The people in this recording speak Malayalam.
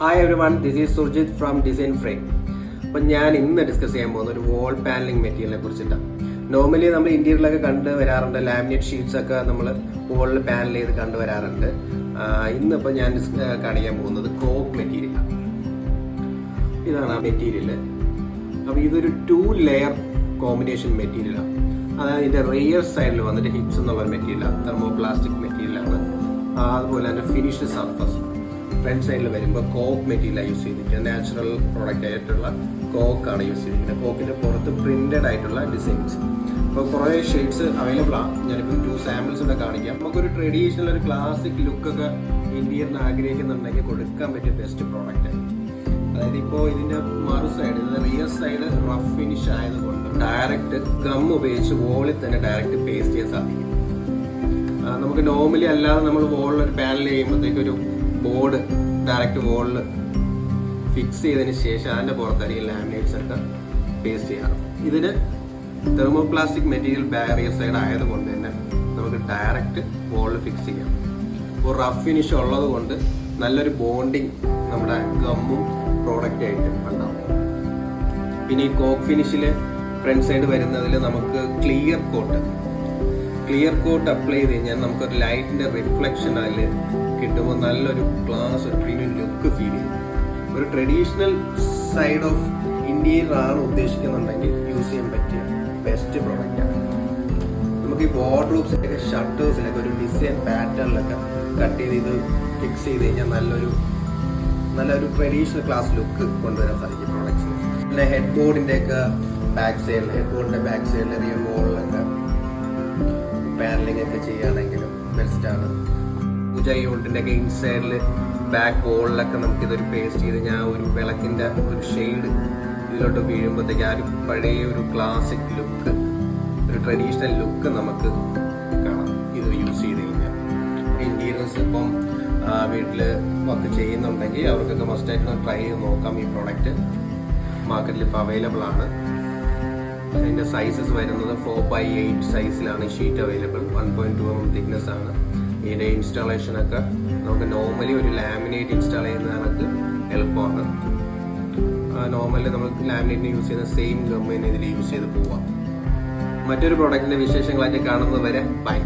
Hi everyone, this is Surjith from design frame. അപ്പം ഞാൻ ഇന്ന് ഡിസ്കസ് ചെയ്യാൻ പോകുന്ന ഒരു വാൾ പാനലിംഗ് മെറ്റീരിയലിനെ കുറിച്ചിട്ടാണ്. നോർമലി നമ്മൾ ഇന്റീരിയറിലൊക്കെ കണ്ടുവരാറുണ്ട്, ലാമിനേറ്റ് ഷീറ്റ്സ് ഒക്കെ നമ്മൾ വാളിൽ പാനൽ ചെയ്ത് കണ്ടുവരാറുണ്ട്. ഇന്നിപ്പോൾ ഞാൻ കാണിക്കാൻ പോകുന്നത് കോക്ക് മെറ്റീരിയലാണ്. ഇതാണ് ആ മെറ്റീരിയൽ. അപ്പോൾ ഇതൊരു 2 ലെയർ കോമ്പിനേഷൻ മെറ്റീരിയലാണ്. അതായത് ഇതിൻ്റെ റിയർ സൈഡിൽ വന്നിട്ട് ഹിപ്സ് എന്നുള്ള മെറ്റീരിയലാണ്, തെർമോപ്ലാസ്റ്റിക് മെറ്റീരിയലാണ്. അതുപോലെ തന്നെ ഫിനിഷ്ഡ് സർഫസ് ഫ്രണ്ട് സൈഡിൽ വരുമ്പോൾ കോക്ക് മെറ്റീരിയലാണ് യൂസ് ചെയ്തിരിക്കുന്നത്. നാച്ചുറൽ പ്രോഡക്റ്റ് ആയിട്ടുള്ള കോക്കാണ് യൂസ് ചെയ്തിരിക്കുന്നത്. കോക്കിൻ്റെ പുറത്ത് പ്രിന്റഡ് ആയിട്ടുള്ള ഡിസൈൻസ്. അപ്പോൾ കുറേ ഷെയ്ഡ്സ് അവൈലബിൾ ആണ്. ഞാനിപ്പോൾ 2 സാമ്പിൾസ് ഇവിടെ കാണിക്കാം. നമുക്കൊരു ട്രഡീഷണൽ ഒരു ക്ലാസിക് ലുക്കൊക്കെ ഇന്ത്യയിൽ ആഗ്രഹിക്കുന്നുണ്ടെങ്കിൽ കൊടുക്കാൻ പറ്റിയ ബെസ്റ്റ് പ്രോഡക്റ്റ് ആണ്. അതായത് ഇപ്പോൾ ഇതിൻ്റെ മറു side, rear side rough finish ആയതുകൊണ്ട് ഡയറക്റ്റ് ഗം ഉപയോഗിച്ച് വോളിൽ തന്നെ ഡയറക്റ്റ് പേസ്റ്റ് ചെയ്യാൻ സാധിക്കും. നമുക്ക് നോർമലി അല്ലാതെ നമ്മൾ വോളിൽ ഒരു പാനൽ ചെയ്യുമ്പോഴത്തേക്കൊരു ബോർഡ് ഡയറക്റ്റ് വോളിൽ ഫിക്സ് ചെയ്തതിന് ശേഷം അതിൻ്റെ പുറത്തായിരിക്കും ലാമിനേറ്റ്സ് ഒക്കെ പേസ്റ്റ് ചെയ്യാറ്. ഇതിന് തെർമോപ്ലാസ്റ്റിക് മെറ്റീരിയൽ ബാരിയർ സൈഡ് ആയതുകൊണ്ട് തന്നെ നമുക്ക് ഡയറക്റ്റ് വോളിൽ ഫിക്സ് ചെയ്യാം. അപ്പോൾ റഫ് ഫിനിഷ് ഉള്ളത് കൊണ്ട് നല്ലൊരു ബോണ്ടിങ് നമ്മുടെ ഗമ്മും പ്രോഡക്റ്റ് ആയിട്ട് ഉണ്ടാവും. പിന്നെ ഈ കോക്ക് ഫിനിഷിൽ ഫ്രണ്ട് സൈഡ് വരുന്നതിൽ നമുക്ക് ക്ലിയർ കോട്ട് അപ്ലൈ ചെയ്ത് കഴിഞ്ഞാൽ നമുക്കൊരു ലൈറ്റിന്റെ റിഫ്ലക്ഷൻ അതിൽ കിട്ടുമ്പോൾ നല്ലൊരു ക്ലാസ്, ഒരു പ്രീമിയം ലുക്ക് ഫീൽ ചെയ്യും. ഒരു ട്രഡീഷണൽ സൈഡ് ഓഫ് ഇന്ത്യയിൽ ആണ് ഉദ്ദേശിക്കുന്നുണ്ടെങ്കിൽ യൂസ് ചെയ്യാൻ പറ്റിയ ബെസ്റ്റ് പ്രോഡക്റ്റാണ്. നമുക്ക് ഈ വാർഡ്രോബ്സിലൊക്കെ ഷട്ടേഴ്സിലൊക്കെ ഒരു ഡിസൈൻ പാറ്റേണിലൊക്കെ കട്ട് ചെയ്ത് ഇത് ഫിക്സ് ചെയ്ത് കഴിഞ്ഞാൽ നല്ലൊരു ട്രഡീഷണൽ ക്ലാസ് ലുക്ക് കൊണ്ടുവരാൻ സാധിക്കും പ്രോഡക്ട്സിന്. പിന്നെ ഹെഡ് ബോർഡിന്റെ ബാക്ക് സൈഡിൽ റിയർ വോളിലൊക്കെ പാനലിംഗ് ഒക്കെ ചെയ്യുകയാണെങ്കിലും ബെസ്റ്റാണ്. പൂജ യൂണിറ്റിന്റെ ഒക്കെ ഇൻസൈഡിൽ ബാക്ക് വോളിലൊക്കെ നമുക്ക് ഇതൊരു പേസ്റ്റ് ചെയ്ത് ഞാൻ ഒരു വിളക്കിന്റെ ഒരു ഷെയ്ഡ് ഇതിലോട്ട് വീഴുമ്പോഴത്തേക്ക് ആ ഒരു പഴയ ഒരു ക്ലാസിക് ലുക്ക്, ഒരു ട്രഡീഷണൽ ലുക്ക് നമുക്ക് കാണാം ഇത് യൂസ് ചെയ്ത് കഴിഞ്ഞാൽ. ഇന്റീരിയേഴ്സ് ഇപ്പം വീട്ടിൽ വർക്ക് ചെയ്യുന്നുണ്ടെങ്കിൽ അവർക്കൊക്കെ മസ്റ്റായിട്ട് ട്രൈ ചെയ്ത് നോക്കാം. ഈ പ്രോഡക്റ്റ് മാർക്കറ്റിൽ ഇപ്പോൾ അവൈലബിൾ ആണ്. അതിൻ്റെ സൈസസ് വരുന്നത് 4x8 സൈസിലാണ് ഷീറ്റ് അവൈലബിൾ. 1.2 mm തിക്നെസ് ആണ്. ഇതിൻ്റെ ഇൻസ്റ്റാളേഷനൊക്കെ നമുക്ക് നോർമലി ഒരു ലാമിനേറ്റ് ഇൻസ്റ്റാൾ ചെയ്യുന്നതിനൊക്കെ എളുപ്പമാണ്. നോർമലി നമ്മൾ ലാമിനേറ്റിന് യൂസ് ചെയ്യുന്ന സെയിം ഗം തന്നെ ഇതിൽ യൂസ് ചെയ്ത് പോവാം. മറ്റൊരു പ്രോഡക്റ്റിൻ്റെ വിശേഷങ്ങളായിട്ട് കാണുന്നത് വരെ ബൈ.